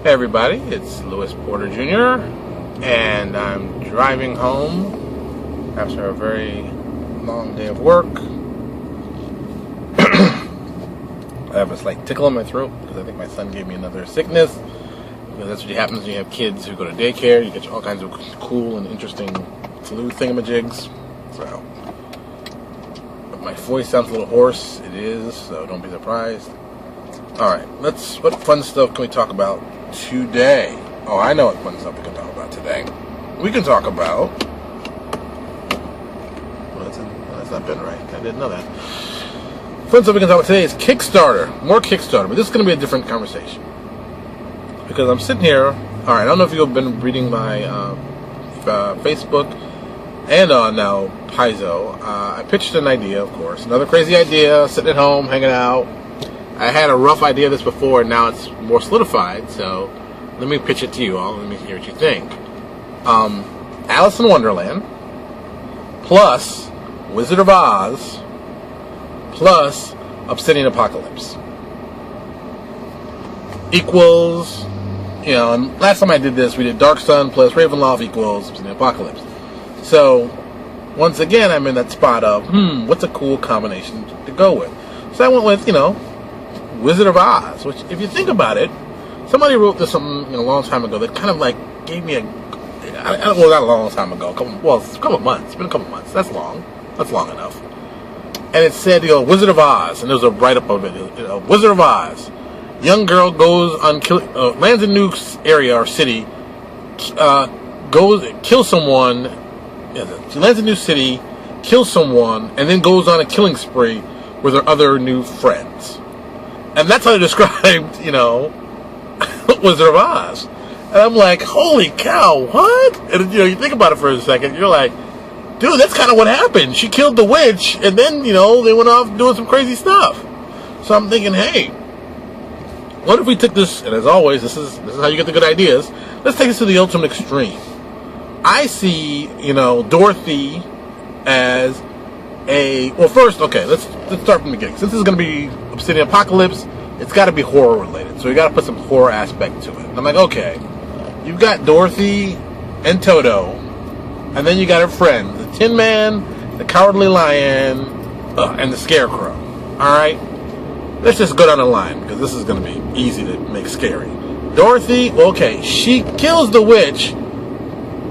Hey everybody, it's Lewis Porter Jr. and I'm driving home after a very long day of work. I have a slight tickle in my throat because I think my son gave me another sickness. Because that's what happens when you have kids who go to daycare. You get all kinds of cool and interesting flu thingamajigs. So, if my voice sounds a little hoarse, it is, so don't be surprised. Alright, what fun stuff can we talk about today? Oh, I know what fun stuff we can talk about today. We can talk about... Well, that's not been right. I didn't know that. Fun stuff we can talk about today is Kickstarter. More Kickstarter, but this is going to be a different conversation. Because I'm sitting here... Alright, I don't know if you've been reading my Facebook and now Paizo. I pitched an idea, of course. Another crazy idea, sitting at home, hanging out. I had a rough idea of this before, and now it's more solidified, so let me pitch it to you all. Let me hear what you think. Alice in Wonderland, plus Wizard of Oz, plus Obsidian Apocalypse. Equals, and last time I did this, we did Dark Sun plus Ravenloft equals Obsidian Apocalypse. So, once again, I'm in that spot of, what's a cool combination to go with? So I went with, Wizard of Oz, which, if you think about it, somebody wrote this something a long time ago that kind of like gave me not a long time ago, a couple of months. It's been a couple of months. That's long. That's long enough. And it said, Wizard of Oz, and there was a write-up of it. Wizard of Oz, young girl goes on lands in a new area or city, kills someone. She lands in a new city, kills someone, and then goes on a killing spree with her other new friends. And that's how they described, Wizard of Oz. And I'm like, holy cow, what? And, you think about it for a second, you're like, dude, that's kind of what happened. She killed the witch, and then, they went off doing some crazy stuff. So I'm thinking, hey, what if we took this, and as always, this is how you get the good ideas, let's take this to the ultimate extreme. I see, Dorothy as first, okay, let's start from the beginning. Since this is going to be Obsidian Apocalypse, it's got to be horror related, so you got to put some horror aspect to it. And I'm like, okay, you've got Dorothy and Toto, and then you got her friends, the Tin Man, the Cowardly Lion, and the Scarecrow. Alright? Let's just go down the line, because this is going to be easy to make scary. Dorothy, okay, she kills the witch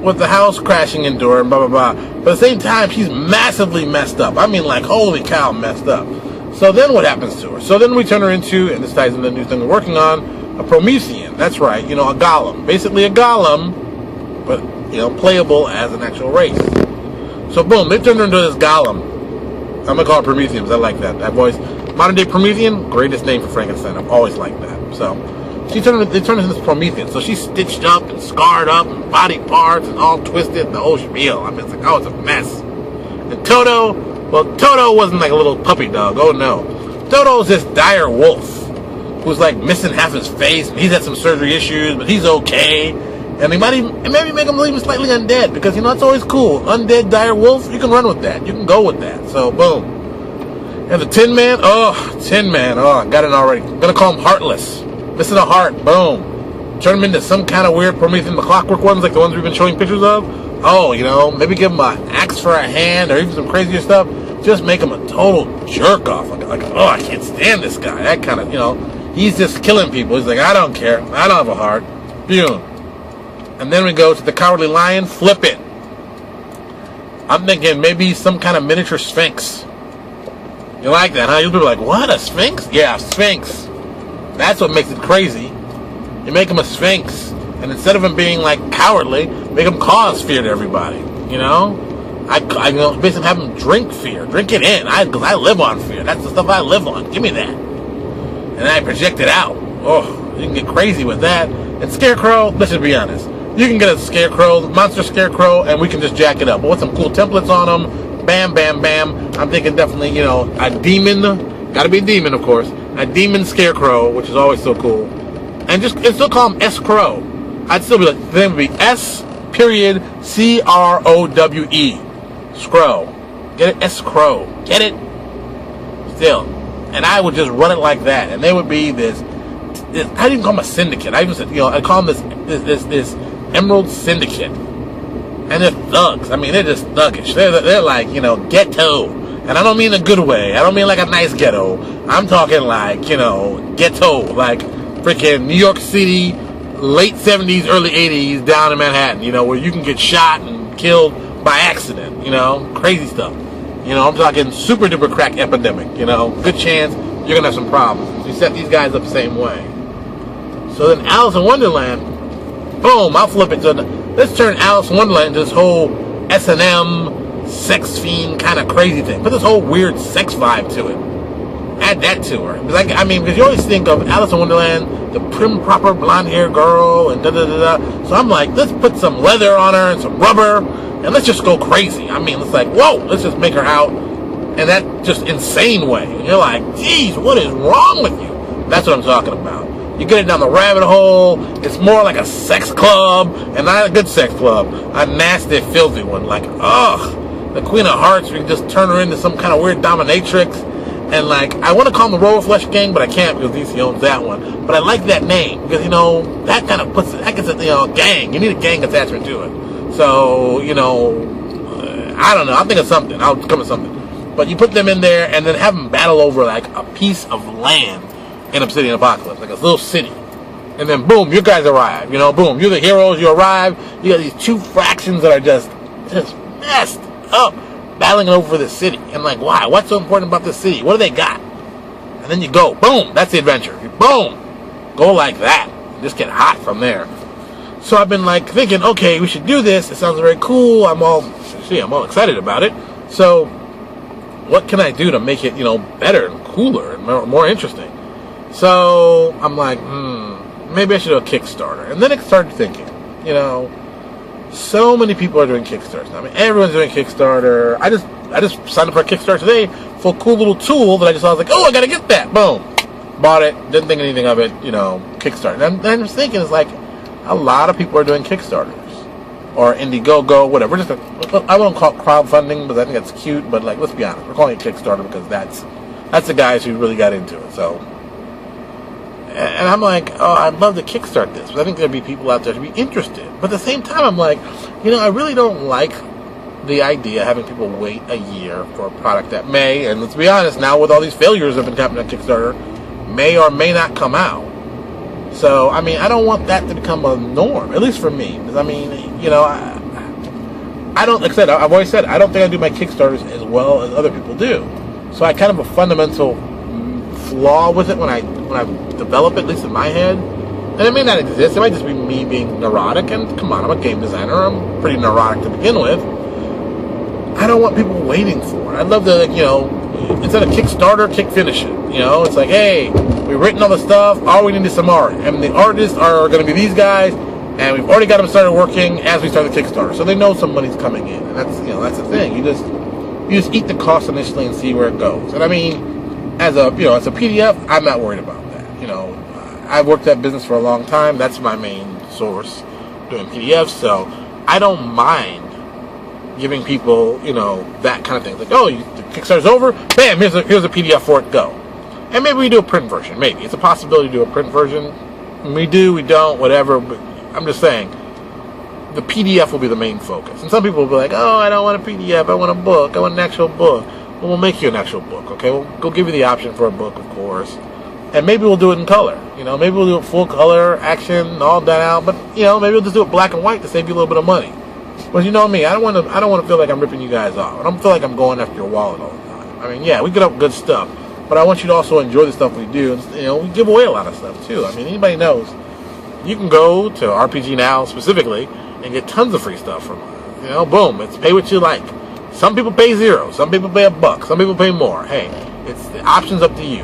with the house crashing into her and blah, blah, blah. But at the same time, she's massively messed up. I mean, like, holy cow, messed up. So then what happens to her? So then we turn her into, and this ties into the new thing we're working on, a Promethean. That's right, a golem. Basically a golem, but, playable as an actual race. So boom, they turned her into this golem. I'm going to call it Promethean, because I like that voice. Modern day Promethean, greatest name for Frankenstein. I've always liked that. So they turned her into this Promethean. So she's stitched up and scarred up and body parts and all twisted and the whole spiel. I mean, it's like, oh, it's a mess. And Toto wasn't like a little puppy dog. Oh, no. Toto's this dire wolf who's like missing half his face. And he's had some surgery issues, but he's okay. And maybe make him even slightly undead because, it's always cool. Undead dire wolf, you can run with that. You can go with that. So, boom. And the Tin Man, I got it already. I'm going to call him Heartless. Missing a heart, boom. Turn him into some kind of weird Promethean, the clockwork ones, like the ones we've been showing pictures of. Oh, maybe give him an axe for a hand or even some crazier stuff. Just make him a total jerk off. Like, oh, I can't stand this guy. That kind of, he's just killing people. He's like, I don't care. I don't have a heart. Boom. And then we go to the Cowardly Lion. Flip it. I'm thinking maybe some kind of miniature Sphinx. You like that, huh? You'll be like, what, a Sphinx? Yeah, Sphinx. That's what makes it crazy. You make him a Sphinx. And instead of him being, like, cowardly, make him cause fear to everybody. I basically have him drink fear. Drink it in. Because I live on fear. That's the stuff I live on. Give me that. And I project it out. Oh, you can get crazy with that. And Scarecrow, let's just be honest. You can get a Scarecrow, monster Scarecrow, and we can just jack it up. But with some cool templates on them, bam, bam, bam. I'm thinking definitely, a demon. Gotta be a demon, of course. A demon Scarecrow, which is always so cool. And still call him S-Crow. I'd still be like, the name would be S.C.R.O.W.E. Scrow. Get it? S-Crow. Get it? Still. And I would just run it like that. And they would be this I didn't even call them a syndicate. I even said, I call them this Emerald Syndicate. And they're thugs. I mean, they're just thuggish. They're like, ghetto. And I don't mean a good way. I don't mean like a nice ghetto. I'm talking like, ghetto. Like freaking New York City, late 70s, early 80s, down in Manhattan, where you can get shot and killed by accident, crazy stuff. I'm talking super duper crack epidemic, good chance you're going to have some problems. So you set these guys up the same way. So then Alice in Wonderland, boom, I'll flip it. So let's turn Alice in Wonderland into this whole S&M, sex fiend kind of crazy thing. Put this whole weird sex vibe to it. Add that to her. Because you always think of Alice in Wonderland, the prim, proper, blonde-haired girl, and da-da-da-da. So I'm like, let's put some leather on her and some rubber, and let's just go crazy. I mean, it's like, whoa, let's just make her out in that just insane way. And you're like, geez, what is wrong with you? That's what I'm talking about. You get it down the rabbit hole. It's more like a sex club, and not a good sex club. A nasty, filthy one. Like, ugh, the Queen of Hearts, we can just turn her into some kind of weird dominatrix. And like, I want to call them the Royal Flush Gang, but I can't because DC owns that one. But I like that name because, that kind of puts it, that gets it, gang. You need a gang attachment to it. So, I don't know. I'll think of something. I'll come with something. But you put them in there and then have them battle over like a piece of land in Obsidian Apocalypse, like a little city. And then boom, you guys arrive. Boom, you're the heroes, you arrive. You got these two fractions that are just messed up, battling over the city. And like, why? What's so important about this city? What do they got? And then you go, boom, that's the adventure. Boom, go like that. Just get hot from there. So I've been like thinking, okay, we should do this. It sounds very cool. I'm all excited about it. So what can I do to make it, better and cooler and more interesting? So I'm like, maybe I should do a Kickstarter. And then I started thinking, so many people are doing Kickstarters now. I mean, everyone's doing Kickstarter. I just signed up for a Kickstarter today for a cool little tool that I was like, oh, I gotta get that. Boom. Bought it. Didn't think anything of it, Kickstarter. And I was thinking, it's like, a lot of people are doing Kickstarters. Or Indiegogo, whatever. I won't call it crowdfunding because I think that's cute, but like, let's be honest. We're calling it Kickstarter because that's the guys who really got into it. So, and I'm like, oh, I'd love to kickstart this. But I think there'd be people out there to be interested. But at the same time, I'm like, I really don't like the idea of having people wait a year for a product that may, and let's be honest, now with all these failures that have been happening on Kickstarter, may or may not come out. So, I mean, I don't want that to become a norm, at least for me. Because, I mean, I don't, like I said, I've always said, I don't think I do my Kickstarters as well as other people do. So I kind of have a fundamental flaw with it when I develop it, at least in my head. And it may not exist. It might just be me being neurotic. And come on, I'm a game designer. I'm pretty neurotic to begin with. I don't want people waiting for it. I'd love to, instead of Kickstarter, kick finish it. It's like, hey, we've written all the stuff. All we need is some art. And the artists are going to be these guys. And we've already got them started working as we start the Kickstarter. So they know some money's coming in. And that's the thing. You just eat the cost initially and see where it goes. And I mean, as a PDF, I'm not worried about that. I've worked that business for a long time. That's my main source, doing PDFs. So I don't mind giving people, that kind of thing. Like, oh, the Kickstarter's over. Bam, here's a PDF for it. Go. And maybe we do a print version. Maybe it's a possibility to do a print version. We do, we don't, whatever. But I'm just saying, the PDF will be the main focus. And some people will be like, oh, I don't want a PDF. I want a book. I want an actual book. Well, we'll make you an actual book. Okay, we'll give you the option for a book, of course. And maybe we'll do it in color. Maybe we'll do it full color, action, all done out. But maybe we'll just do it black and white to save you a little bit of money. But you know me, I don't want to feel like I'm ripping you guys off. I don't feel like I'm going after your wallet all the time. I mean, yeah, we get up good stuff, but I want you to also enjoy the stuff we do. And, we give away a lot of stuff too. I mean, anybody knows you can go to RPG Now specifically and get tons of free stuff from us. Boom, it's pay what you like. Some people pay $0, some people pay $1, some people pay more. Hey, it's the options up to you.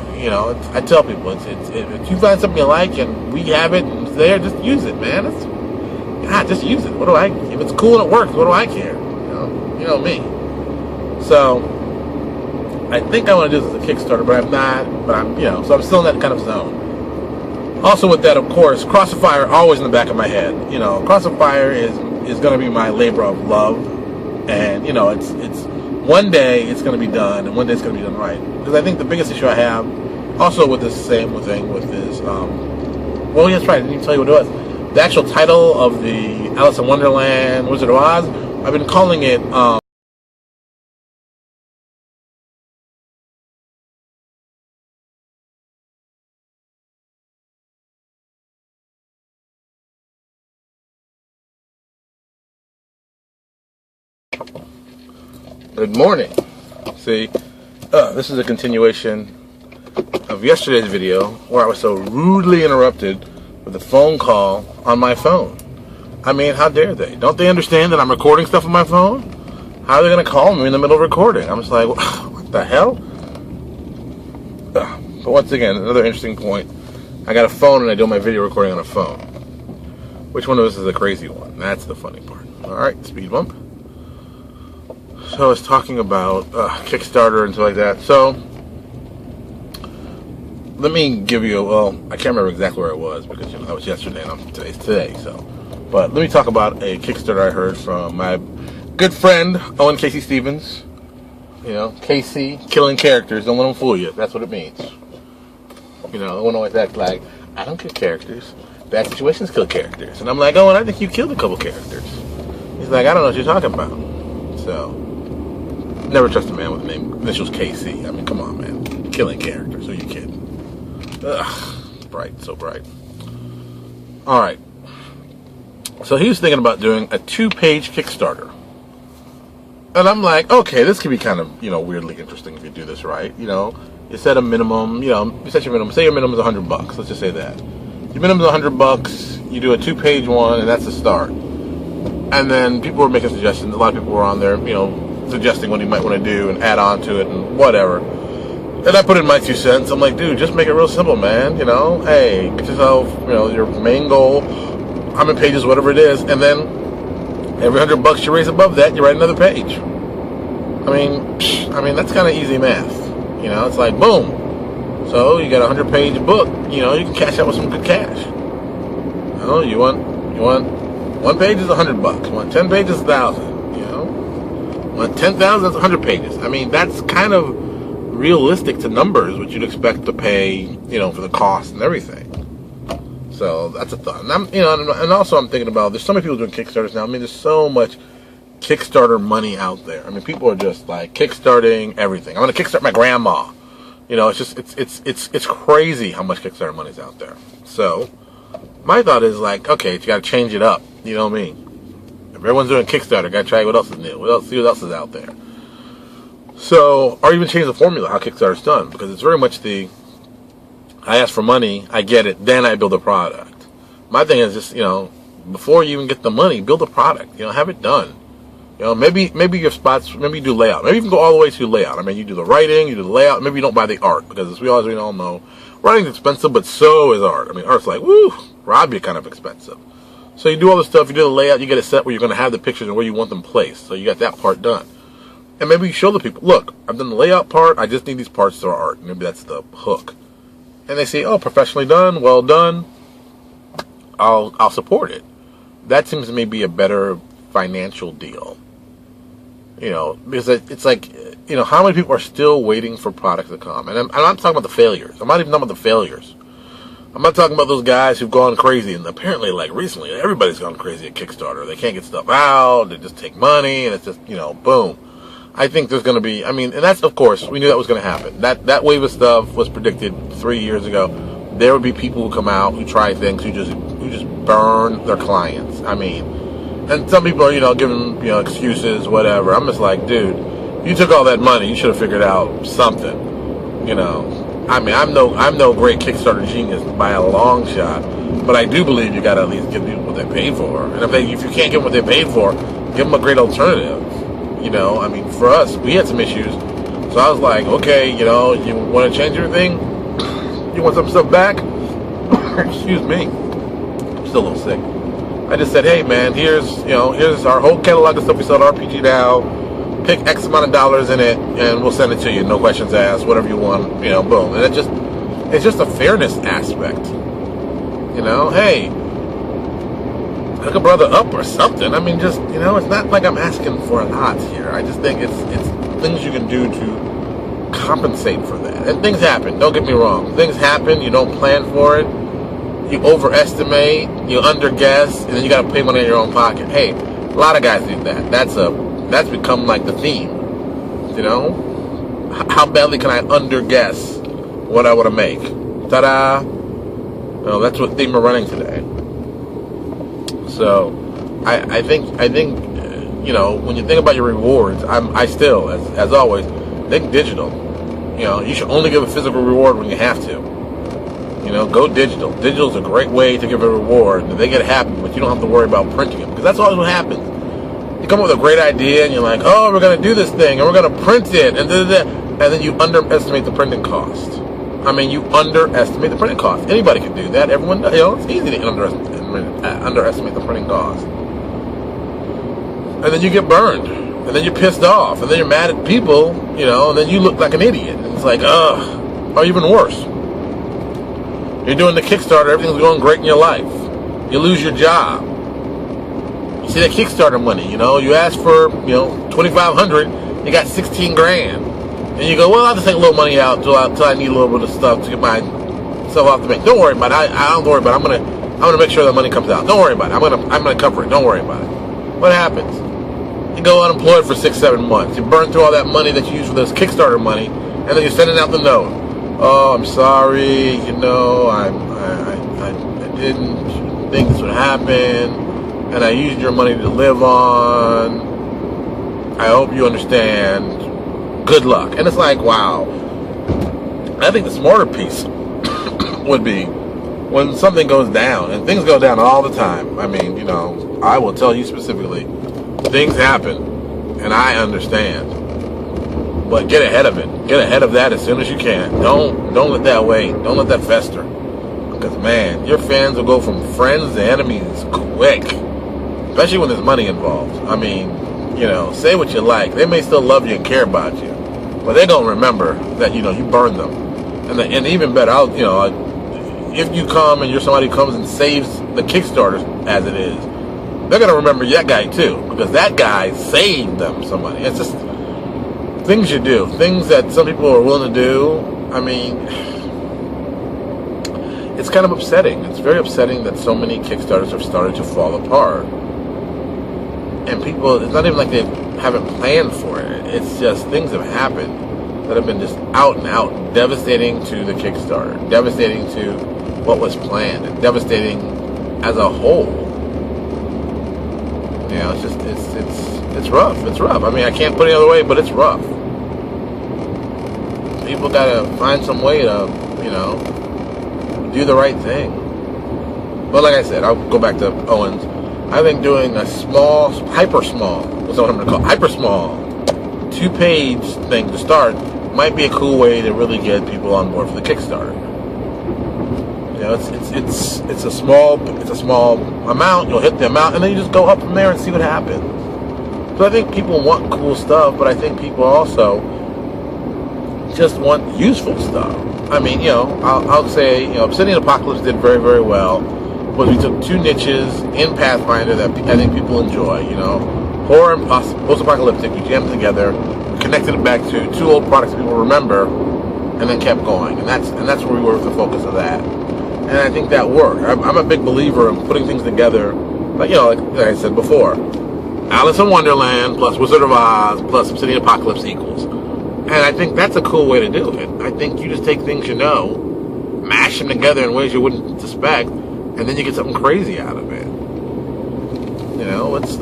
I tell people, if you find something you like and we have it and it's there, just use it, man. God, just use it. If it's cool and it works, what do I care? You know me. So, I think I want to do this as a Kickstarter, but I'm not. But I'm, so I'm still in that kind of zone. Also with that, of course, Cross of Fire always in the back of my head. Cross of Fire is going to be my labor of love. And, it's one day it's going to be done, and one day it's going to be done right. Because I think the biggest issue I have, also with this same thing with this Well, yes, right. I didn't even tell you what it was. The actual title of the Alice in Wonderland, Wizard of Oz, I've been calling it, Good morning. See, this is a continuation of yesterday's video where I was so rudely interrupted with a phone call on my phone. I mean, how dare they? Don't they understand that I'm recording stuff on my phone? How are they going to call me in the middle of recording? I'm just like, what the hell? But once again, another interesting point. I got a phone and I do my video recording on a phone. Which one of us is the crazy one? That's the funny part. Alright, speed bump. So I was talking about Kickstarter and stuff like that. So, let me give you, I can't remember exactly where I was because, that was yesterday and today's today. So, but let me talk about a Kickstarter I heard from my good friend, Owen Casey Stevens. Casey, killing characters. Don't let them fool you. That's what it means. Owen always acts like, I don't kill characters. Bad situations kill characters. And I'm like, Owen, I think you killed a couple characters. He's like, I don't know what you're talking about. So, never trust a man with a name initials KC. I mean, come on, man. Killing characters. Who are you kidding? Ugh. Bright. So bright. Alright. So he was thinking about doing a 2-page Kickstarter. And I'm like, okay, this could be kind of, weirdly interesting if you do this right. You set a minimum, you set your minimum. Say your minimum is $100. Let's just say that. Your minimum is $100. You do a 2-page one, and that's the start. And then people were making suggestions. A lot of people were on there, suggesting what you might want to do and add on to it and whatever. And I put in my 2 cents. I'm like, dude, just make it real simple, man. Hey, get yourself, your main goal, how many pages, whatever it is, and then every $100 you raise above that, you write another page. I mean, that's kind of easy math. It's like, boom. So you got a 100-page book. You can cash out with some good cash. You want 1 page is $100. You want 10 pages, $1,000. You want 10,000, that's 100 pages. I mean, that's kind of realistic to numbers, which you'd expect to pay, for the cost and everything. So that's a thought. And and also I'm thinking about, there's so many people doing Kickstarters now. I mean, there's so much Kickstarter money out there. I mean, people are just like kickstarting everything. I'm going to kickstart my grandma. It's just it's crazy how much Kickstarter money's out there. So my thought is like, okay, you got to change it up. You know what I mean? If everyone's doing Kickstarter, got to try what else is new. See what else is out there. So, or even change the formula how Kickstarter's done, because it's very much I ask for money, I get it, then I build a product. My thing is just, before you even get the money, build a product. Have it done. Maybe your spots, maybe you do layout. Maybe you can go all the way to layout. I mean, you do the writing, you do the layout. Maybe you don't buy the art, because as we all know, writing's expensive, but so is art. I mean, art's like, woo, rob you kind of expensive. So you do all this stuff, you do the layout, you get a set where you're going to have the pictures and where you want them placed. So you got that part done. And maybe you show the people, look, I've done the layout part, I just need these parts to our art. Maybe that's the hook. And they say, oh, professionally done, well done, I'll support it. That seems to me be a better financial deal. Because it's like, how many people are still waiting for products to come? And I'm not talking about the failures. I'm not even talking about the failures. I'm not talking about those guys who've gone crazy, and apparently, like, recently, everybody's gone crazy at Kickstarter. They can't get stuff out, they just take money, and it's just, boom. I think there's going to be, and that's, of course, we knew that was going to happen. That wave of stuff was predicted 3 years ago. There would be people who come out, who try things, who just burn their clients. And some people are, giving, excuses, whatever. I'm just like, dude, you took all that money, you should have figured out something, I'm no great Kickstarter genius by a long shot, but I do believe you got to at least give people what they paid for. And if you can't give them what they paid for, give them a great alternative. For us, we had some issues, so I was like, okay, you want to change everything? You want some stuff back? Excuse me, I'm still a little sick. I just said, hey man, here's our whole catalog of stuff we sell at RPG Now. Pick X amount of dollars in it, and we'll send it to you. No questions asked. Whatever you want, boom. And it's just a fairness aspect. Hey, hook a brother up or something. Just it's not like I'm asking for a lot here. I just think it's things you can do to compensate for that. And things happen. Don't get me wrong. Things happen. You don't plan for it. you overestimate, you underguess, and then you got to pay money in your own pocket. Hey, a lot of guys do that. That's become like the theme. You know, how badly can I underguess what I want to make? Ta-da! Well, that's what theme we're running today. So, I think you know, when you think about your rewards, I still, as always, think digital. You know, you should only give a physical reward when you have to. You know, go digital. Digital is a great way to give a reward. They get happy, but you don't have to worry about printing it, because that's always what happens. You come up with a great idea, and you're like, oh, we're going to do this thing, and we're going to print it, and then you underestimate the printing cost. I mean, you underestimate the printing cost. Anybody can do that. Everyone, you know, it's easy to underestimate the printing cost. And then you get burned, and then you're pissed off, and then you're mad at people, you know, and then you look like an idiot. And it's like, ugh, or even worse. You're doing the Kickstarter, everything's going great in your life. You lose your job. You see that Kickstarter money, you know, you ask for, you know, $2,500, you got 16 grand. And you go, well, I'll just take a little money out till I need a little bit of stuff to get myself off the bank. Don't worry about it. I don't worry about it. I'm gonna make sure that money comes out. Don't worry about it. I'm gonna cover it. Don't worry about it. What happens? You go unemployed for 6-7 months. You burn through all that money that you used for this Kickstarter money, and then you're sending out the note. Oh, I'm sorry. You know, I didn't think this would happen, and I used your money to live on. I hope you understand. Good luck. And it's like, wow. I think the smarter piece would be when something goes down, and things go down all the time. I mean, you know, I will tell you specifically, things happen, and I understand. But get ahead of it. Get ahead of that as soon as you can. Don't let that wait. Don't let that fester. Because, man, your fans will go from friends to enemies quick. Especially when there's money involved. I mean, you know, say what you like. They may still love you and care about you, but they're going to remember that, you know, you burned them. And even better, you know, if you come and you're somebody who comes and saves the Kickstarter as it is, they're going to remember that guy too, because that guy saved them some money. It's just things you do, things that some people are willing to do. I mean, it's kind of upsetting. It's very upsetting that so many Kickstarters have started to fall apart. And people, it's not even like they haven't planned for it. It's just things have happened that have been just out and out devastating to the Kickstarter, devastating to what was planned, and devastating as a whole. You know, it's just, it's rough. It's rough. I mean, I can't put it any other way, but it's rough. People gotta find some way to, you know, do the right thing. But like I said, I'll go back to Owens. I think doing a small, hyper small, what's what I'm going to call hyper small, 2-page thing to start might be a cool way to really get people on board for the Kickstarter. You know, it's a small amount. You'll hit the amount, and then you just go up from there and see what happens. So I think people want cool stuff, but I think people also just want useful stuff. I mean, you know, I'll say, you know, Obsidian Apocalypse did very, very well. But we took 2 niches in Pathfinder that I think people enjoy, you know. Horror and post-apocalyptic, we jammed together, connected it back to 2 old products people remember, and then kept going. And that's where we were with the focus of that. And I think that worked. I'm a big believer in putting things together, but, you know, like I said before, Alice in Wonderland plus Wizard of Oz plus Obsidian Apocalypse equals. And I think that's a cool way to do it. I think you just take things you know, mash them together in ways you wouldn't suspect, and then you get something crazy out of it. You know, let's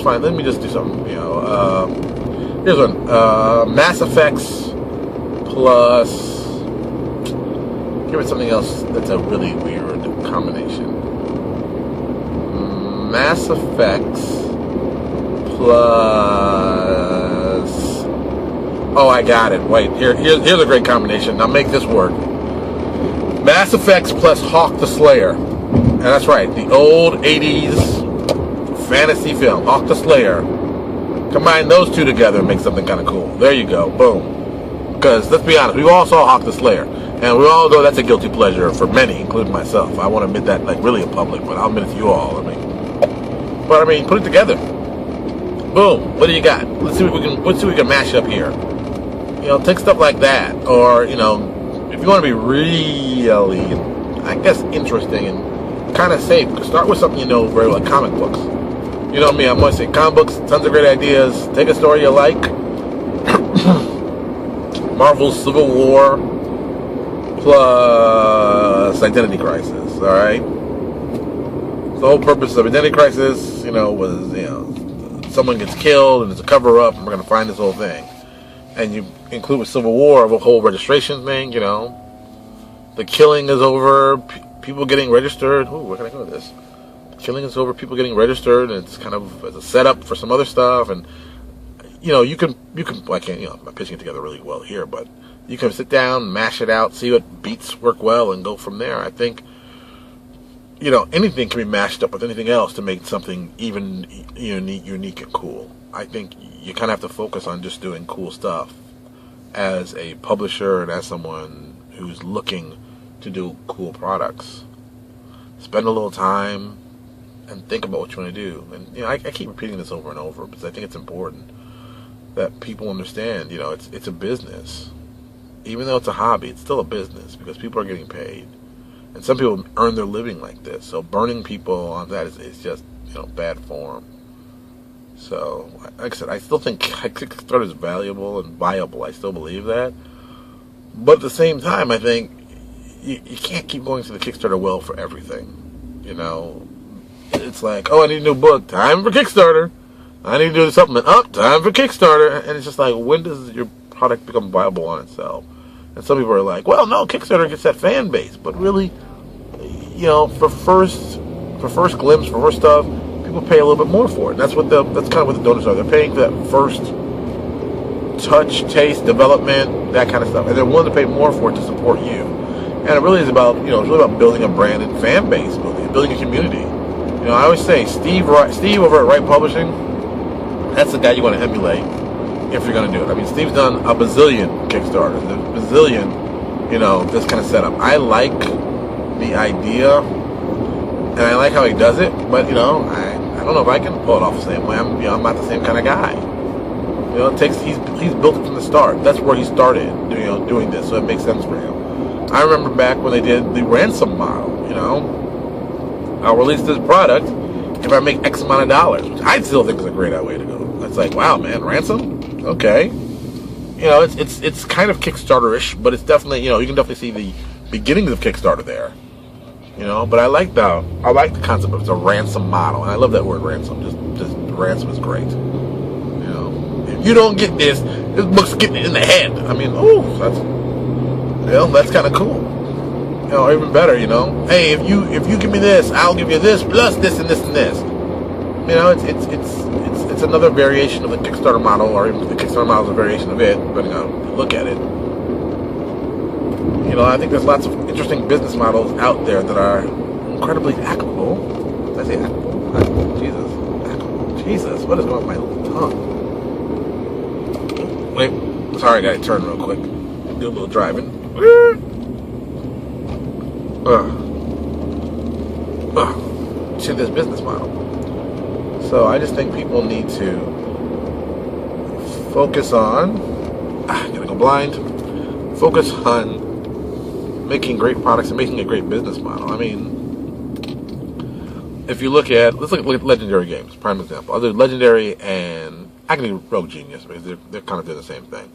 fine. Let me just do something, you know. Here's one. Mass Effects plus... Give it something else that's a really weird combination. Mass Effects plus... Oh, I got it. Wait, here's a great combination. Now make this work. Mass Effects plus Hawk the Slayer. And that's right, the old 80s fantasy film, Hawk the Slayer. Combine those 2 together and make something kind of cool. There you go, boom. Because, let's be honest, we all saw Hawk the Slayer. And we all know that's a guilty pleasure for many, including myself. I want to admit that, like, really in public, but I'll admit it to you all. I mean, put it together. Boom, what do you got? Let's see what we can mash up here. You know, take stuff like that. Or, you know, if you want to be really, I guess, interesting and kind of safe. Start with something you know very well, like comic books. You know me, I'm going to say comic books, tons of great ideas. Take a story you like. Marvel's Civil War plus Identity Crisis, alright? The whole purpose of Identity Crisis, was, someone gets killed and it's a cover-up and we're going to find this whole thing. And you include with Civil War the whole registration thing, The killing is over, people getting registered. Ooh, where can I go with this? Killing is over, people getting registered, and it's kind of as a setup for some other stuff. And you can. Well, I can't. I'm not pitching it together really well here, but you can sit down, mash it out, see what beats work well, and go from there. I think anything can be mashed up with anything else to make something even unique and cool. I think you kind of have to focus on just doing cool stuff as a publisher and as someone who's looking to do cool products. Spend a little time and think about what you want to do. And I keep repeating this over and over because I think it's important that people understand. It's a business. Even though it's a hobby, it's still a business because people are getting paid, and some people earn their living like this. So burning people on that is just bad form. So, like I said, I still think Kickstarter is valuable and viable. I still believe that. But at the same time, I think you can't keep going to the Kickstarter well for everything. It's like, oh, I need a new book. Time for Kickstarter. I need to do the supplement. Oh, time for Kickstarter. And it's just like, when does your product become viable on itself? And some people are like, well, no, Kickstarter gets that fan base. But really, for first glimpse, for first stuff, people pay a little bit more for it. And that's kind of what the donors are. They're paying for that first touch, taste, development, that kind of stuff. And they're willing to pay more for it to support you. And it really is about, it's really about building a brand and fan base, building a community. I always say, Steve over at Wright Publishing, that's the guy you want to emulate if you're going to do it. I mean, Steve's done a bazillion Kickstarters, a bazillion, this kind of setup. I like the idea, and I like how he does it, but, I don't know if I can pull it off the same way. I'm not the same kind of guy. He's built it from the start. That's where he started, doing this, so it makes sense for him. I remember back when they did the ransom model, I'll release this product if I make X amount of dollars, which I still think is a great way to go. It's like, wow, man, ransom? Okay. It's kind of Kickstarter-ish, but it's definitely, you can definitely see the beginnings of Kickstarter there. But I like the concept of it's a ransom model, and I love that word ransom. Just ransom is great. If you don't get this book's getting it in the head. I mean, that's kind of cool. Even better, hey, if you give me this, I'll give you this plus this and this and this. It's another variation of the Kickstarter model, or even the Kickstarter model is a variation of it, depending on how you look at it. I think there's lots of interesting business models out there that are incredibly hackable. Did I say hackable? Jesus. Hackable. Jesus, what is going on with my tongue? Wait, sorry, I gotta turn real quick. Do a little driving. To this business model. So I just think people need to focus on gonna go blind. Focus on making great products and making a great business model. I mean, if you let's look at Legendary Games, prime example. Other Legendary and I can do Rogue Genius because they're kind of doing the same thing.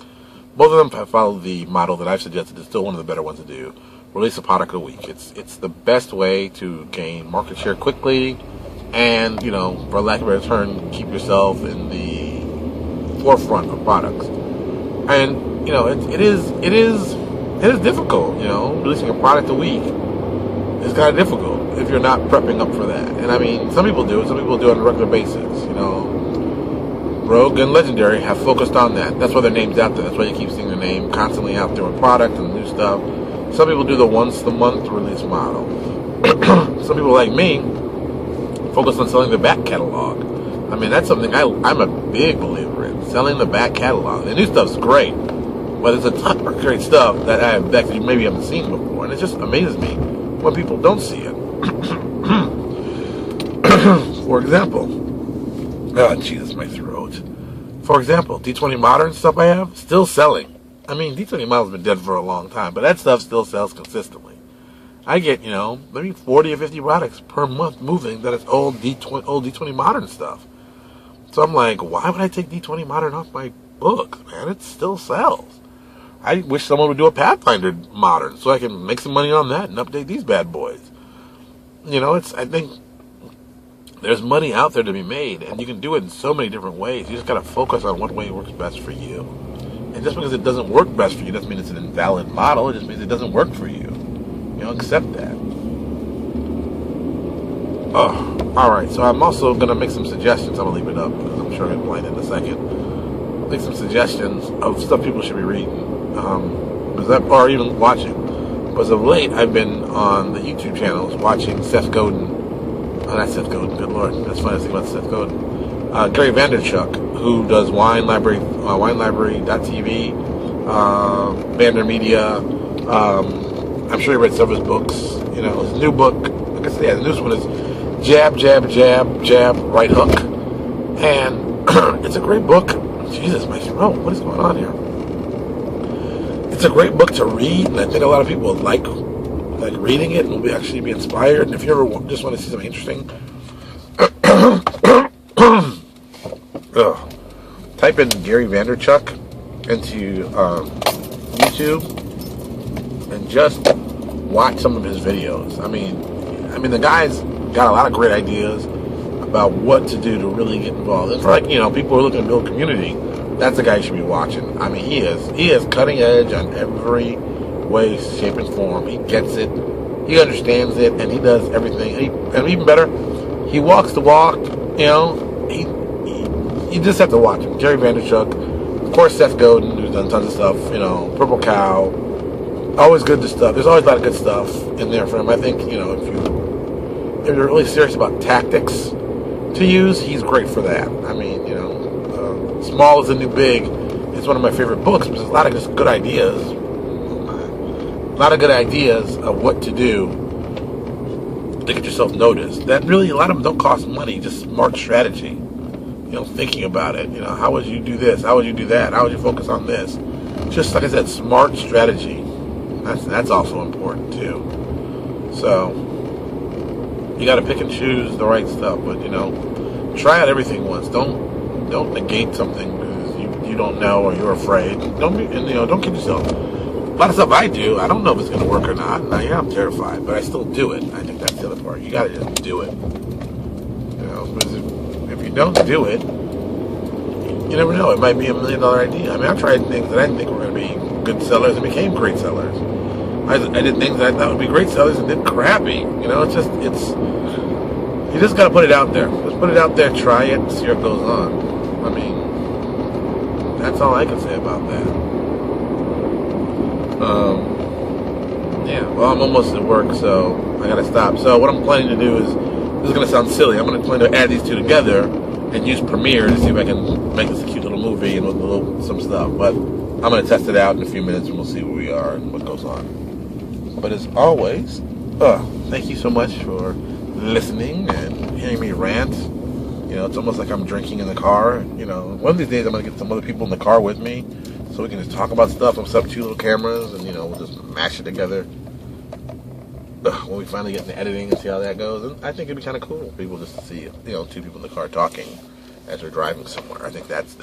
Both of them have followed the model that I've suggested. It's still one of the better ones to do. Release a product a week. It's the best way to gain market share quickly, and for lack of a better term, keep yourself in the forefront of products. And it is difficult. Releasing a product a week is kind of difficult if you're not prepping up for that. And I mean, some people do it. Some people do it on a regular basis. Rogue and Legendary have focused on that. That's why their name's out there. That's why you keep seeing their name constantly out there with product and new stuff. Some people do the once-a-month release model. Some people like me focus on selling the back catalog. I mean, that's something I'm a big believer in, selling the back catalog. The new stuff's great, but there's a ton of great stuff that you maybe haven't seen before, and it just amazes me when people don't see it. For example, Jesus, my throat. For example, D20 Modern stuff I have, still selling. I mean, D20 Model's been dead for a long time, but that stuff still sells consistently. I get, maybe 40 or 50 products per month moving that is old D20 Modern stuff. So I'm like, why would I take D20 Modern off my books, man? It still sells. I wish someone would do a Pathfinder Modern so I can make some money on that and update these bad boys. I think there's money out there to be made, and you can do it in so many different ways. You just got to focus on what way works best for you. And just because it doesn't work best for you doesn't mean it's an invalid model. It just means it doesn't work for you. Accept that. Oh, alright, so I'm also going to make some suggestions. I'm going to leave it up because I'm sure I'll get blind in a second. Make some suggestions of stuff people should be reading or even watching. Because of late, I've been on the YouTube channels watching Seth Godin. Oh, not Seth Godin, good lord. That's funny to think about Seth Godin. Gary Vaynerchuk, who does Wine Library, WineLibrary.tv, Vander Media. I'm sure you read some of his books. His new book, like I said, the newest one is Jab, Jab, Jab, Jab, Right Hook. And it's a great book. Jesus, my throat, what is going on here? It's a great book to read, and I think a lot of people will like reading it and will actually be inspired. And if you ever just want to see something interesting, type in Gary Vaynerchuk into YouTube and just watch some of his videos. I mean, the guy's got a lot of great ideas about what to do to really get involved. It's like, people who are looking to build community. That's the guy you should be watching. I mean, he is cutting edge on every way, shape, and form. He gets it, he understands it, and he does everything. And even better, he walks the walk. You just have to watch him. Gary Vaynerchuk, of course, Seth Godin, who's done tons of stuff. Purple Cow, always good stuff. There's always a lot of good stuff in there for him. I think if you're really serious about tactics to use, he's great for that. I mean, Small is the New Big. It's one of my favorite books because there's a lot of just good ideas. A lot of good ideas of what to do to get yourself noticed. That really, a lot of them don't cost money, just smart strategy. Thinking about it. How would you do this? How would you do that? How would you focus on this? Just like I said, smart strategy. That's also important too. So you got to pick and choose the right stuff, but try out everything once. Don't negate something because you don't know or you're afraid. Don't kid yourself. A lot of stuff I do, I don't know if it's going to work or not. And I'm terrified, but I still do it. I think that's the other part. You got to just do it. Because if you don't do it, you never know. It might be $1 million idea. I mean, I've tried things that I didn't think were going to be good sellers and became great sellers. I did things that I thought would be great sellers and did crappy. You just got to put it out there. Just put it out there, try it, and see what goes on. I mean, that's all I can say about that. Well, I'm almost at work, so I gotta stop. So what I'm planning to do is, this is gonna sound silly, I'm gonna plan to add these two together and use Premiere to see if I can make this a cute little movie and with some stuff. But I'm gonna test it out in a few minutes and we'll see where we are and what goes on. But as always, thank you so much for listening and hearing me rant. It's almost like I'm drinking in the car. One of these days I'm gonna get some other people in the car with me so we can just talk about stuff. I'm set up 2 little cameras and we'll just mash it together when we finally get into editing and see how that goes. And I think it'd be kind of cool for people just to see 2 people in the car talking as they're driving somewhere. I think that's